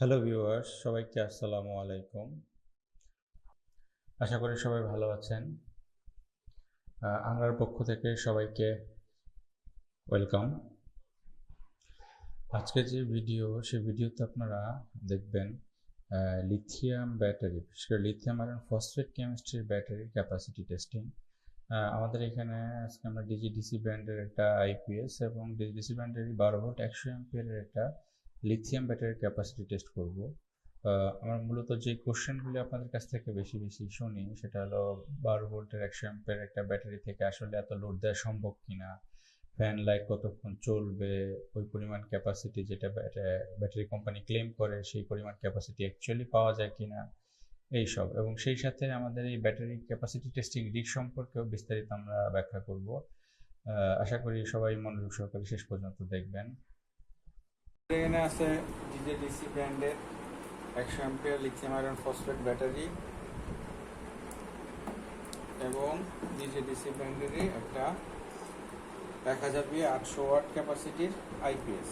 Hello viewers, সবাইকে আসসালামু আলাইকুম। আশা করি সবাই ভালো আছেন। আংলার পক্ষ থেকে সবাইকে ওয়েলকাম। আজকে যে ভিডিও, সেই ভিডিওতে আপনারা দেখবেন লিথিয়াম ব্যাটারি, বিশেষ করে লিথিয়াম আয়রন ফসফেট কেমিস্ট্রির ব্যাটারির ক্যাপাসিটি টেস্টিং। আমাদের এখানে আজকে আমরা ডিজিডিসি ব্র্যান্ডের একটা আইপিএস এবং ডিজিডিসি ব্র্যান্ডের 12 ভোল্ট 100 অ্যাম্পিয়ারের একটা লিথিয়াম ব্যাটারির ক্যাপাসিটি টেস্ট করব। আমরা মূলত যে কোশ্চেনগুলি আপনাদের কাছ থেকে বেশি বেশি শুনি সেটা হলো 12 ভোল্টের 100 অ্যাম্পিয়ার একটা ব্যাটারি থেকে আসলে এত লোড দেওয়া সম্ভব কিনা, ফ্যান লাইট কতক্ষণ চলবে, ওই পরিমাণ ক্যাপাসিটি যেটা ব্যাটারি কোম্পানি ক্লেম করে সেই পরিমাণ ক্যাপাসিটি অ্যাকচুয়ালি পাওয়া যায় কিনা, এইসব। এবং সেই সাথে আমাদের এই ব্যাটারি ক্যাপাসিটি টেস্টিং রিগ সম্পর্কেও বিস্তারিত আমরা ব্যাখ্যা করব। আশা করি সবাই মনোযোগ সহকারে শেষ পর্যন্ত দেখবেন। এখানে আছে ডিজেডিসি ব্র্যান্ডের 100 ampere lithium iron phosphate battery এবং ডিজেডিসি ব্র্যান্ডেরই একটা 1000 বিএ 800 ওয়াট ক্যাপাসিটির আইপিএস।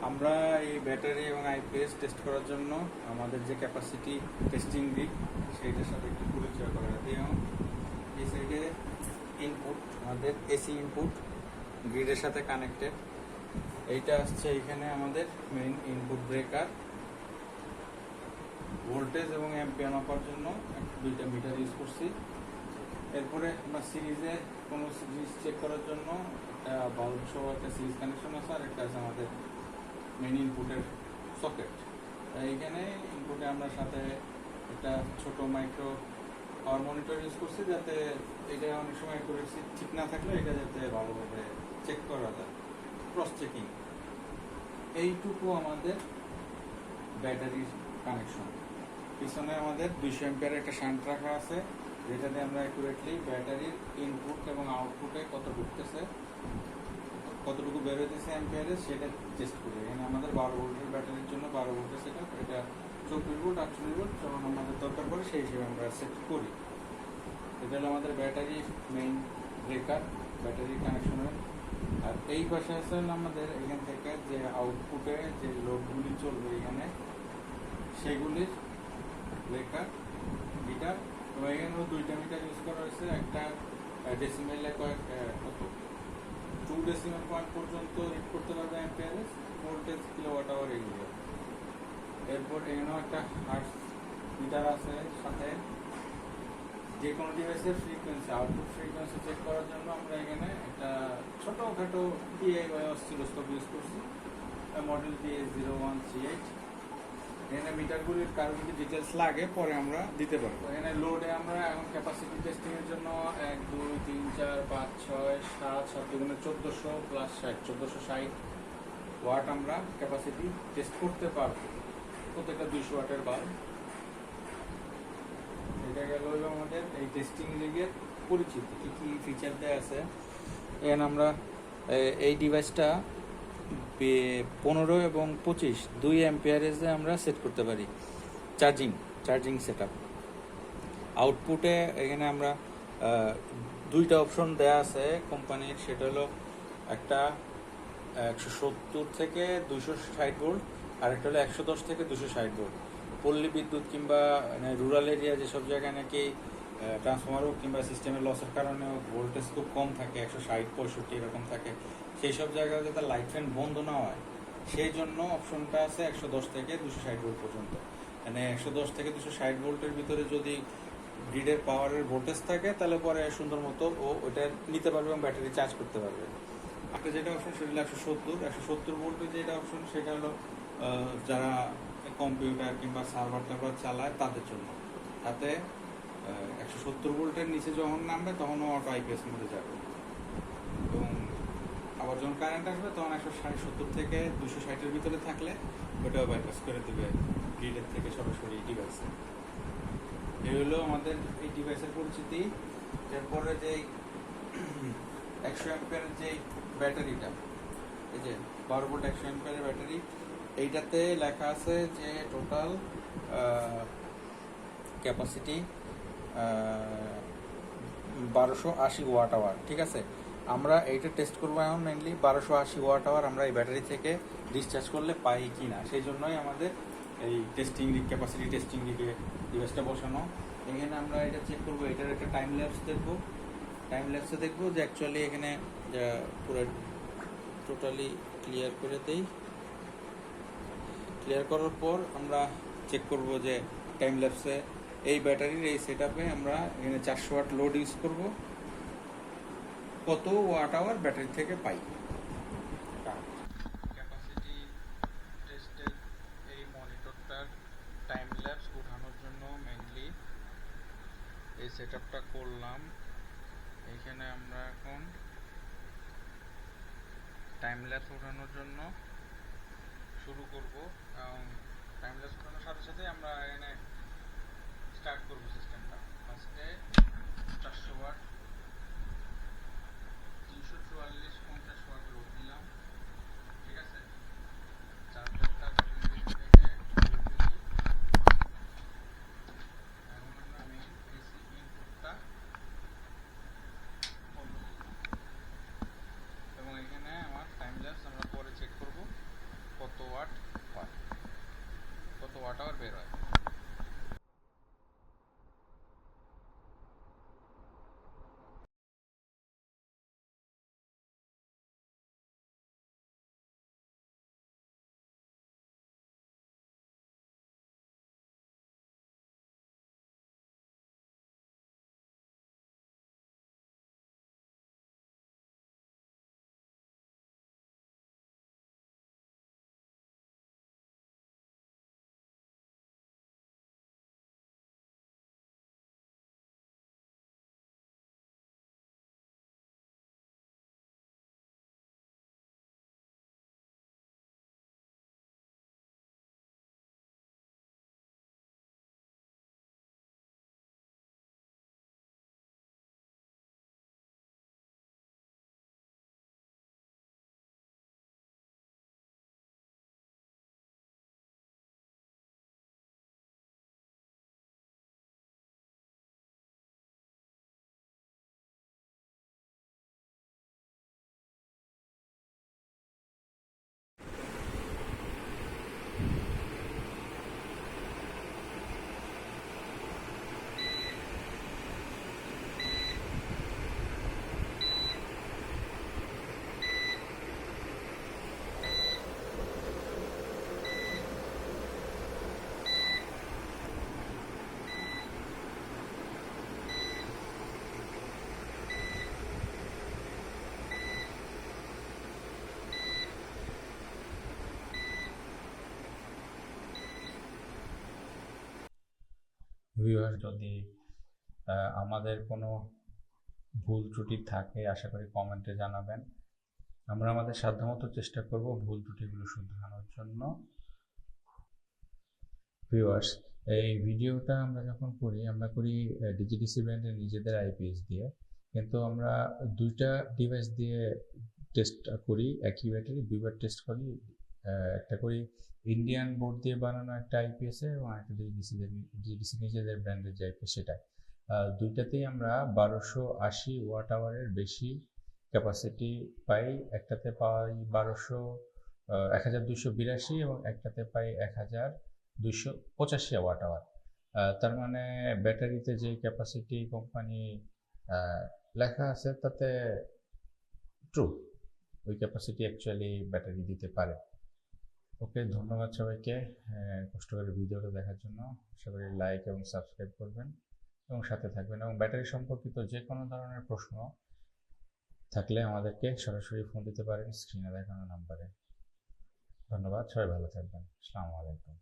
আমরা এই ব্যাটারি এবং আইপিএস টেস্ট করার জন্য আমাদের যে ক্যাপাসিটি টেস্টিং দিক সেইটার সাথে একটু পরিচয় করা এবং এই সাইডে ইনপুট, আমাদের এসি ইনপুট গ্রিডের সাথে কানেক্টেড। এইটা আসছে এখানে আমাদের মেইন ইনপুট ব্রেকার, ভোল্টেজ এবং অ্যাম্পিয়ার মাপার জন্য দুইটা মিটার ইউজ করছি। এরপরে আমরা সিরিজে কোনো সিরিজ চেক করার জন্য একটা বাল্ব সহ একটা সিরিজ কানেকশন আছে, আর একটা আছে আমাদের মেইন ইনপুটের সকেট। এইখানে ইনপুটে আমরা সাথে একটা ছোট মাইক্রো পাওয়ার মনিটর ইউজ করছি, যাতে এটা অনেক সময় অ্যাকুরেসি ঠিক না থাকলে এটা যাতে ভালোভাবে চেক করা যায়, ক্রস চেকিং। এইটুকু আমাদের ব্যাটারির কানেকশন। পিছনে আমাদের 200 অ্যাম্পিয়ারের একটা শান্ট রাখা আছে, যেটাতে আমরা অ্যাকুরেটলি ব্যাটারির ইনপুট এবং আউটপুটে কত ঢুকতেছে, কতটুকু বেরোতেছে অ্যাম্পিয়ারে, সেটা টেস্ট করি। এখানে আমাদের 12 ভোল্টের ব্যাটারির জন্য 12 ভোল্টের সেট আপ, এটা 24 ভোল্ট 48 ভোল্ট যখন আমাদের দরকার পড়ে সেই হিসেবে আমরা সেট করি। এটা হলো আমাদের ব্যাটারির মেইন ব্রেকার, ব্যাটারি কানেকশনের। আর এই পাশে আছে আমাদের এখান থেকে যে আউটপুটে যে লোডগুলি চলবে এখানে, সেগুলির ব্রেকার মিটার। এবং এখানে দুইটা মিটার ইউজ করা হয়েছে, একটা ডেসিমেলে কত 2 ডেসিমেল পয়েন্ট পর্যন্ত রিড করতে পারবে অ্যাম্পিয়ারেজ, ভোল্টেজ, কিলোওয়াট আওয়ার, এগুলো। এরপর এখানেও একটা হার্টস মিটার আছে সাথে। যে কোনো ডিভাইসের ফ্রিকোয়েন্সি, আউটপুট ফ্রিকোয়েন্সি চেক করার জন্য আমরা এখানে একটা ছোটোখাটো DIY অসিলোস্কোপ ইউজ করছি, মডেল DS0138। এখানে মিটারগুলির কারো যদি ডিটেলস লাগে পরে আমরা দিতে পারবো। এখানে লোডে আমরা এখন ক্যাপাসিটি টেস্টিং এর জন্য 1 2 3 4 5 6 7 7 দুগুণে 1400 প্লাস 60 1460 ওয়াট আমরা ক্যাপাসিটি টেস্ট করতে পারবো, প্রত্যেকটা 200 ওয়াটের বাল্ব। এটা গেল আমাদের এই টেস্টিং লিগের পরিচিতি, কী কী ফিচার দেওয়া আছে। এখানে আমরা এই ডিভাইসটা 15 এবং 25 2 অ্যাম্পিয়ারেজে আমরা সেট করতে পারি চার্জিং সেট আপ। আউটপুটে এখানে আমরা দুইটা অপশন দেয়া আছে কোম্পানির, সেটা হলো একটা 170 থেকে 260 ভোল্ট, আর একটা হলো 110 থেকে 260 ভোল্ট। পল্লী বিদ্যুৎ কিংবা রুরাল এরিয়া যেসব জায়গায় নাকি ট্রান্সফর্মার কিংবা সিস্টেমের লসের কারণে ভোল্টেজ খুব কম থাকে, 160 65 এরকম থাকে, সেই সব জায়গায় যাতে লাইট ফ্যান বন্ধ না হয় সেই জন্য অপশনটা আছে 110 থেকে 260 ভোল্ট পর্যন্ত। মানে 110 থেকে 260 ভোল্টের ভিতরে যদি গ্রিডের পাওয়ারের ভোল্টেজ থাকে তাহলে পরে সুন্দর মতো ও ওটা নিতে পারবে এবং ব্যাটারি চার্জ করতে পারবে। একটা যেটা অপশন সেটা হলো 170 ভোল্টের যেটা অপশন সেটা হলো যারা কম্পিউটার কিংবা সার্ভার টার্ভার চালায় তাদের জন্য। তাতে 170 ভোল্টের নিচে যখন নামবে তখন অটো আইপিএস মধ্যে যাবে, এবং আবার যখন কারেন্ট আসবে তখন 170 থেকে 260-এর ভিতরে থাকলে ওটাও বাইপাস করে দেবে গ্রিডের থেকে সরাসরি ডিভাইসে। এই হলো আমাদের এই ডিভাইসের পরিচিতি। এরপরে যে 100 অ্যাম্পিয়ারের যে ব্যাটারিটা, এই যে 12 ভোল্ট 100 অ্যাম্পিয়ারের ব্যাটারি, এইটাতে লেখা আছে যে টোটাল ক্যাপাসিটি 1280 ওয়াট আওয়ার, ঠিক আছে। আমরা এইটা টেস্ট করবো এখন মেনলি 1280 ওয়াট আওয়ার আমরা এই ব্যাটারি থেকে ডিসচার্জ করলে পাই কি না, সেই জন্যই আমাদের এই টেস্টিং ক্যাপাসিটি টেস্টিং ডিভাইসটা বসানো। এখানে আমরা এটা চেক করবো, এটার একটা টাইম ল্যাপস দেখবো। টাইম ল্যাপসে দেখবো যে অ্যাকচুয়ালি এখানে পুরো টোটালি ক্লিয়ার করে দেই। ক্লিয়ার করার পর আমরা চেক করব যে টাইম ল্যাপসে এই ব্যাটারির এই সেটআপে আমরা এখানে 400 ওয়াট লোড ইউজ করব, কত ওয়াট আওয়ার ব্যাটারি থেকে পাই। ক্যাপাসিটি টেস্টের এই মনিটরটার টাইম ল্যাপস উঠানোর জন্য মেইনলি এই সেটআপটা করলাম। এখানে আমরা এখন টাইম ল্যাপস উঠানোর জন্য শুরু করব, এবং টাইম ল্যাপস উঠানোর সাথে সাথে আমরা এখানে স্টার্ট করব সিস্টেমটা। ফার্স্টে 400 ওয়াট 344 50 ওয়াট লোড দিলাম, ঠিক আছে। চার্জারটা থেকে এখন আমরা মেইন এসি ইনপুটটা এবং এখানে আমার টাইম ল্যাপস আমরা পরে চেক করব কত ওয়াট হয়, কত ওয়াট আওয়ার বের হয়। ভিউয়ার, যদি আমাদের কোনো ভুল ত্রুটি থাকে আশা করি কমেন্টে জানাবেন। আমরা আমাদের সাধ্যমতো চেষ্টা করব ভুল ত্রুটিগুলো শুধরানোর জন্য। ভিউয়ার্স, এই ভিডিওটা আমরা যখন করি আমরা করি ডিজিডিসি ব্র্যান্ডের নিজেদের আইপিএস দিয়ে, কিন্তু আমরা দুইটা ডিভাইস দিয়ে টেস্ট করি, একই ব্যাটারি দুইবার টেস্ট করি। একটা করি ইন্ডিয়ান বোর্ড দিয়ে বানানো একটা আইপিএস এবং একটা ডিজিডিসি নিজেদের ব্র্যান্ডের যে আইপিএস সেটা। দুইটাতেই আমরা 1280 ওয়াট আওয়ারের বেশি ক্যাপাসিটি পাই। একটাতে পাই 1282 এবং একটাতে পাই 1285 ওয়াট আওয়ার। তার মানে ব্যাটারিতে যে ক্যাপাসিটি কোম্পানি লেখা আছে তাতে ট্রু, ওই ক্যাপাসিটি অ্যাকচুয়ালি ব্যাটারি দিতে পারে। ওকে, ধন্যবাদ সবাইকে কষ্ট করে ভিডিওটা দেখার জন্য। আশা করি লাইক এবং সাবস্ক্রাইব করবেন এবং সাথে থাকবেন, এবং ব্যাটারি সম্পর্কিত যে কোনো ধরনের প্রশ্ন থাকলে আমাদেরকে সরাসরি ফোন দিতে পারেন স্ক্রিনে দেখানো নাম্বারে। ধন্যবাদ, সবাই ভালো থাকবেন। আসসালামু আলাইকুম।